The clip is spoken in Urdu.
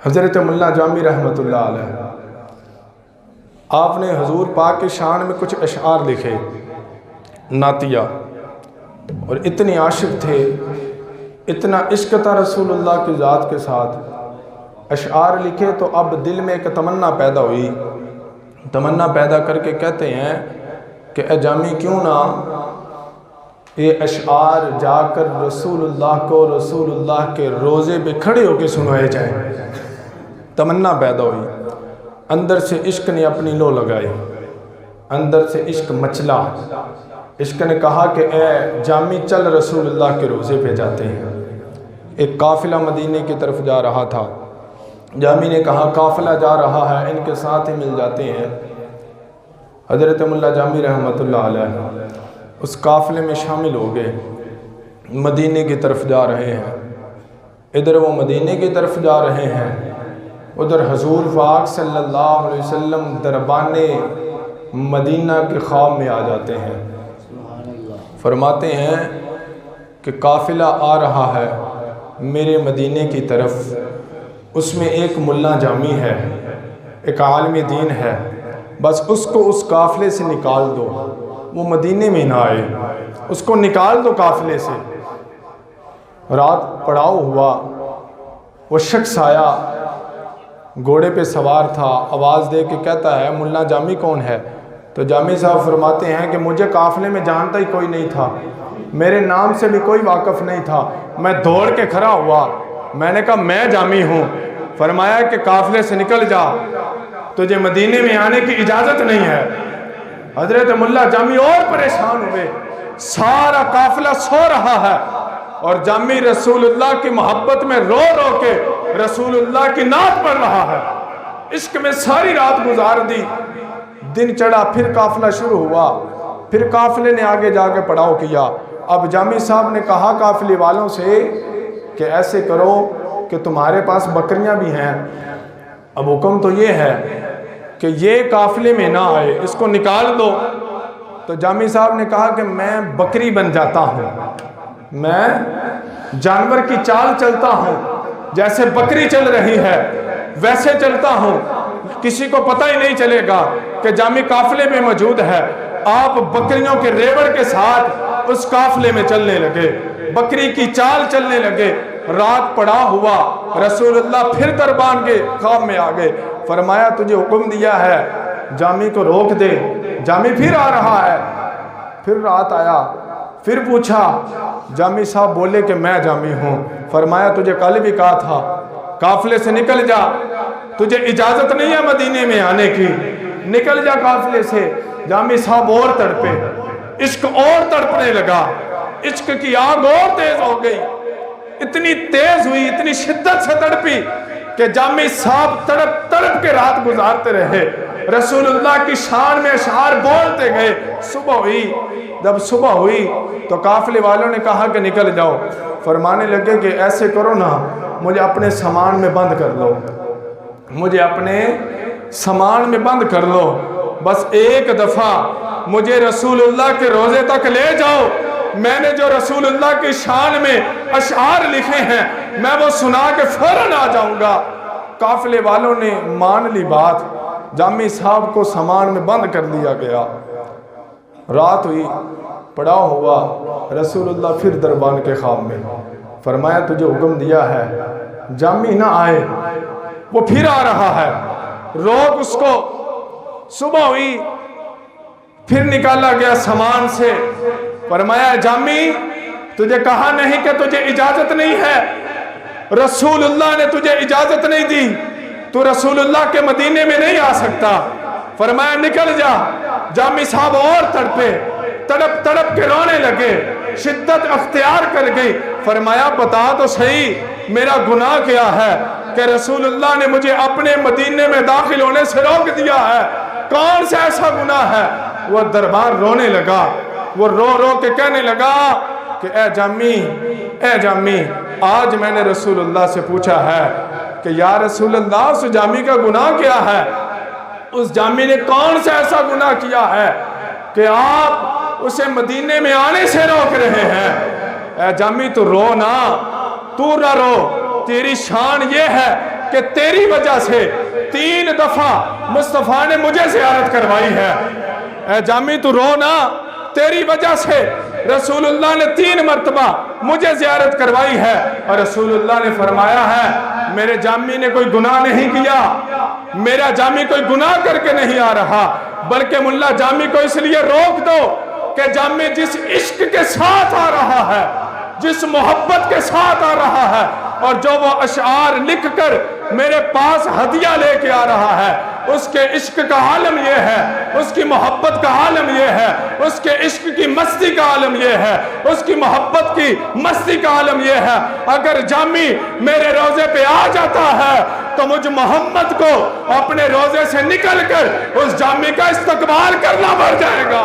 حضرت ملا جامی رحمۃ اللہ علیہ، آپ نے حضور پاک کی شان میں کچھ اشعار لکھے، نعتیہ، اور اتنی عاشق تھے، اتنا عشق تھا رسول اللہ کی ذات کے ساتھ، اشعار لکھے تو اب دل میں ایک تمنا پیدا ہوئی، تمنا پیدا کر کے کہتے ہیں کہ اے جامی کیوں نہ یہ اشعار جا کر رسول اللہ کو رسول اللہ کے روزے پہ کھڑے ہو کے سنائے جائیں۔ تمنا پیدا ہوئی، اندر سے عشق نے اپنی لو لگائی، اندر سے عشق مچلا، عشق نے کہا کہ اے جامی چل رسول اللہ کے روزے پہ جاتے ہیں۔ ایک قافلہ مدینے کی طرف جا رہا تھا، جامی نے کہا قافلہ جا رہا ہے، ان کے ساتھ ہی مل جاتے ہیں۔ حضرت ملا جامی رحمۃ اللہ علیہ اس قافلے میں شامل ہو گئے، مدینے کی طرف جا رہے ہیں۔ ادھر وہ مدینے کی طرف جا رہے ہیں، ادھر حضور پاک صلی اللہ علیہ وسلم دربان مدینہ کے خواب میں آ جاتے ہیں، فرماتے ہیں کہ قافلہ آ رہا ہے میرے مدینے کی طرف، اس میں ایک ملا جامی ہے، ایک عالم دین ہے، بس اس کو اس قافلے سے نکال دو، وہ مدینے میں نہ آئے، اس کو نکال دو قافلے سے۔ رات پڑاؤ ہوا، وہ شخص آیا، گھوڑے پہ سوار تھا، آواز دے کے کہتا ہے ملا جامی کون ہے؟ تو جامی صاحب فرماتے ہیں کہ مجھے قافلے میں جانتا ہی کوئی نہیں تھا، میرے نام سے بھی کوئی واقف نہیں تھا، میں دوڑ کے کھڑا ہوا، میں نے کہا میں جامی ہوں۔ فرمایا کہ قافلے سے نکل جا، تجھے مدینے میں آنے کی اجازت نہیں ہے۔ حضرت ملا جامی اور پریشان ہوئے، سارا قافلہ سو رہا ہے اور جامی رسول اللہ کی محبت میں رو رو کے رسول اللہ کی نعت پڑھ رہا ہے، عشق میں ساری رات گزار دی۔ دن چڑھا، پھر قافلہ شروع ہوا، پھر قافلے نے آگے جا کے پڑاؤ کیا۔ اب جامی صاحب نے کہا قافلے والوں سے کہ ایسے کرو کہ تمہارے پاس بکریاں بھی ہیں، اب حکم تو یہ ہے کہ یہ قافلے میں نہ آئے، اس کو نکال دو۔ تو جامی صاحب نے کہا کہ میں بکری بن جاتا ہوں، میں جانور کی چال چلتا ہوں، جیسے بکری چل رہی ہے ویسے چلتا ہوں، کسی کو پتہ ہی نہیں چلے گا کہ جامی قافلے میں موجود ہے۔ آپ بکریوں کے ریوڑ کے ساتھ اس قافلے میں چلنے لگے، بکری کی چال چلنے لگے۔ رات پڑا ہوا، رسول اللہ پھر دربان کے خواب میں آ گئے، فرمایا تجھے حکم دیا ہے جامی کو روک دے۔ جامی پھر آ رہا ہے، پھر رات آیا، پھر پوچھا، جامی صاحب بولے کہ میں جامی ہوں۔ فرمایا تجھے کل بھی کہا تھا قافلے سے نکل جا، تجھے اجازت نہیں ہے مدینے میں آنے کی، نکل جا قافلے سے۔ جامی صاحب اور تڑپے، عشق اور تڑپنے لگا، عشق کی آگ اور تیز ہو گئی، اتنی تیز ہوئی، اتنی شدت سے تڑپی کہ جامی صاحب تڑپ تڑپ کے رات گزارتے رہے، رسول اللہ کی شان میں اشعار بولتے گئے۔ صبح ہوئی، جب صبح ہوئی تو قافلے والوں نے کہا کہ نکل جاؤ۔ فرمانے لگے کہ ایسے کرو نا، مجھے اپنے سامان میں بند کر لو، مجھے اپنے سامان میں بند کر لو، بس ایک دفعہ مجھے رسول اللہ کے روزے تک لے جاؤ، میں نے جو رسول اللہ کی شان میں اشعار لکھے ہیں میں وہ سنا کے فوراً آ جاؤں گا۔ قافلے والوں نے مان لی بات، جامی صاحب کو سامان میں بند کر دیا گیا۔ رات ہوئی، پڑاؤ ہوا، رسول اللہ پھر دربان کے خواب میں، فرمایا تجھے حکم دیا ہے جامی نہ آئے، وہ پھر آ رہا ہے، روک اس کو۔ صبح ہوئی، پھر نکالا گیا سامان سے، فرمایا جامی تجھے کہا نہیں کہ تجھے اجازت نہیں ہے، رسول اللہ نے تجھے اجازت نہیں دی، تو رسول اللہ کے مدینے میں نہیں آ سکتا۔ فرمایا نکل جا۔ جامی صاحب اور تڑپے، تڑپ تڑپ کے رونے لگے، شدت اختیار کر گئی۔ فرمایا بتا تو صحیح میرا گناہ کیا ہے کہ رسول اللہ نے مجھے اپنے مدینے میں داخل ہونے سے روک دیا ہے، کون سا ایسا گناہ ہے؟ وہ دربار رونے لگا، وہ رو رو کے کہنے لگا کہ اے جامی آج میں نے رسول اللہ سے پوچھا ہے کہ یا رسول اللہ اس جامی کا گناہ کیا ہے؟ اس جامی نے کون سا ایسا گناہ کیا ہے کہ آپ اسے مدینے میں آنے سے روک رہے ہیں؟ اے جامی تو رو نا، تو نہ رو، تیری شان یہ ہے کہ تیری وجہ سے 3 دفعہ مصطفیٰ نے مجھے زیارت کروائی ہے۔ اے جامی تو رو نا، تیری وجہ سے رسول اللہ نے 3 مرتبہ مجھے زیارت کروائی ہے، اور رسول اللہ نے فرمایا ہے میرے جامی نے کوئی گناہ نہیں کیا، میرا جامی کوئی گناہ کر کے نہیں آ رہا، بلکہ ملا جامی کو اس لیے روک دو کہ جامی جس عشق کے ساتھ آ رہا ہے، جس محبت کے ساتھ آ رہا ہے، اور جو وہ اشعار لکھ کر میرے پاس ہدیہ لے کے آ رہا ہے، اس کے عشق کا عالم یہ ہے، اس کی محبت کا عالم یہ ہے، اس کے عشق کی مستی کا عالم یہ ہے، اس کی محبت کی مستی کا عالم یہ ہے۔ اگر جامی میرے روزے پہ آ جاتا ہے تو مجھ محمد کو اپنے روزے سے نکل کر اس جامی کا استقبال کرنا پڑ جائے گا۔